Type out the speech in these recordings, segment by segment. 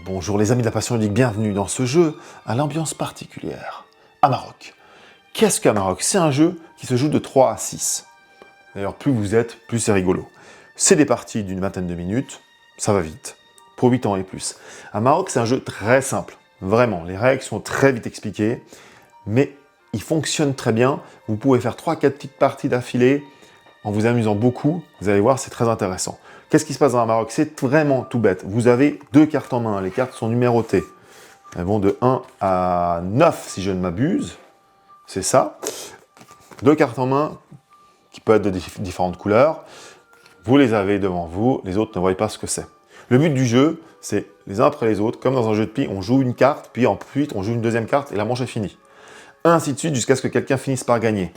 Bonjour les amis de la passion ludique, bienvenue dans ce jeu à l'ambiance particulière. Amarok. Qu'est-ce qu'Amarok? C'est un jeu qui se joue de 3 à 6. D'ailleurs, plus vous êtes, plus c'est rigolo. C'est des parties d'une vingtaine de minutes, ça va vite, pour 8 ans et plus. Amarok, c'est un jeu très simple, vraiment. Les règles sont très vite expliquées, mais il fonctionne très bien. Vous pouvez faire 3-4 petites parties d'affilée en vous amusant beaucoup. Vous allez voir, c'est très intéressant. Qu'est-ce qui se passe dans Amarok? C'est vraiment tout bête. Vous avez 2 cartes en main. Les cartes sont numérotées. Elles vont de 1 à 9, si je ne m'abuse. C'est ça. 2 cartes en main qui peuvent être de différentes couleurs. Vous les avez devant vous. Les autres ne voient pas ce que c'est. Le but du jeu, c'est les uns après les autres. Comme dans un jeu de pied, on joue une carte, puis ensuite on joue une deuxième carte et la manche est finie. Ainsi de suite jusqu'à ce que quelqu'un finisse par gagner.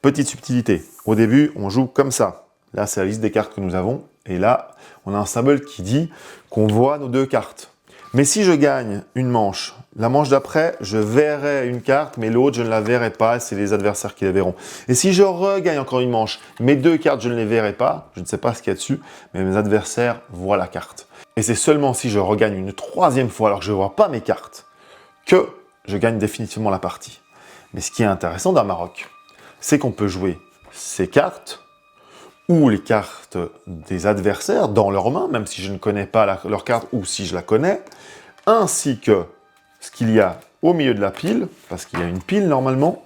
Petite subtilité. Au début, on joue comme ça. Là, c'est la liste des cartes que nous avons. Et là, on a un symbole qui dit qu'on voit nos 2 cartes. Mais si je gagne une manche, la manche d'après, je verrai une carte, mais l'autre, je ne la verrai pas. C'est les adversaires qui la verront. Et si je regagne encore une manche, mes 2 cartes, je ne les verrai pas. Je ne sais pas ce qu'il y a dessus, mais mes adversaires voient la carte. Et c'est seulement si je regagne une 3e fois, alors que je ne vois pas mes cartes, que je gagne définitivement la partie. Mais ce qui est intéressant d'Amarok, c'est qu'on peut jouer ces cartes ou les cartes des adversaires dans leurs mains, même si je ne connais pas leur carte ou si je la connais, ainsi que ce qu'il y a au milieu de la pile, parce qu'il y a une pile normalement,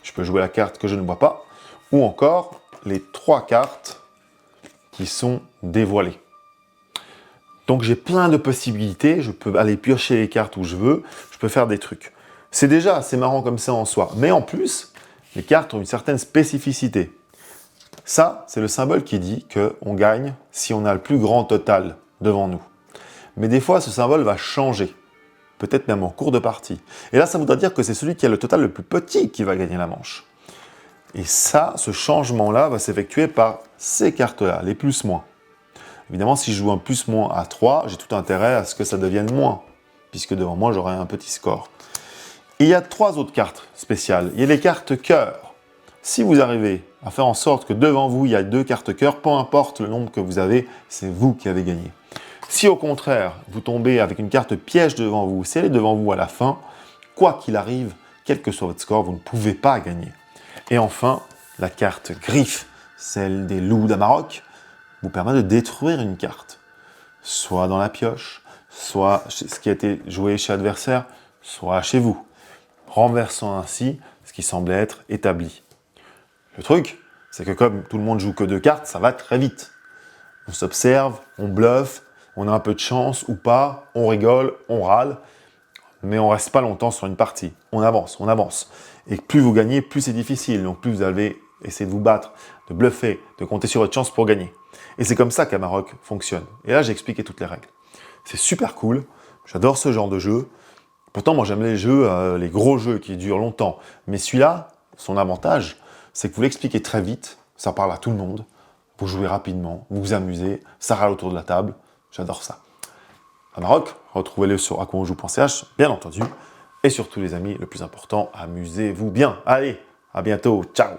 je peux jouer la carte que je ne vois pas, ou encore les 3 cartes qui sont dévoilées. Donc j'ai plein de possibilités, je peux aller piocher les cartes où je veux, je peux faire des trucs. C'est déjà assez marrant comme ça en soi, mais en plus, les cartes ont une certaine spécificité. Ça, c'est le symbole qui dit qu'on gagne si on a le plus grand total devant nous. Mais des fois, ce symbole va changer, peut-être même en cours de partie. Et là, ça voudrait dire que c'est celui qui a le total le plus petit qui va gagner la manche. Et ça, ce changement-là va s'effectuer par ces cartes-là, les plus-moins. Évidemment, si je joue un plus-moins à 3, j'ai tout intérêt à ce que ça devienne moins, puisque devant moi, j'aurai un petit score. Et il y a 3 autres cartes spéciales. Il y a les cartes cœur. Si vous arrivez à faire en sorte que devant vous, il y a 2 cartes cœur, peu importe le nombre que vous avez, c'est vous qui avez gagné. Si au contraire, vous tombez avec une carte piège devant vous, si elle est devant vous à la fin, quoi qu'il arrive, quel que soit votre score, vous ne pouvez pas gagner. Et enfin, la carte griffe, celle des loups d'Amarok, vous permet de détruire une carte. Soit dans la pioche, soit ce qui a été joué chez l'adversaire, soit chez vous, renversant ainsi ce qui semblait être établi. Le truc, c'est que comme tout le monde joue que 2 cartes, ça va très vite. On s'observe, on bluffe, on a un peu de chance ou pas, on rigole, on râle, mais on reste pas longtemps sur une partie. On avance, on avance. Et plus vous gagnez, plus c'est difficile. Donc plus vous allez essayer de vous battre, de bluffer, de compter sur votre chance pour gagner. Et c'est comme ça qu'Amarok fonctionne. Et là, j'ai expliqué toutes les règles. C'est super cool, j'adore ce genre de jeu. Pourtant, moi j'aime les jeux, les gros jeux qui durent longtemps. Mais celui-là, son avantage, c'est que vous l'expliquez très vite, ça parle à tout le monde, vous jouez rapidement, vous vous amusez, ça râle autour de la table, j'adore ça. Amarok, retrouvez-le sur aquonjoue.ch, bien entendu, et surtout les amis, le plus important, amusez-vous bien. Allez, à bientôt, ciao!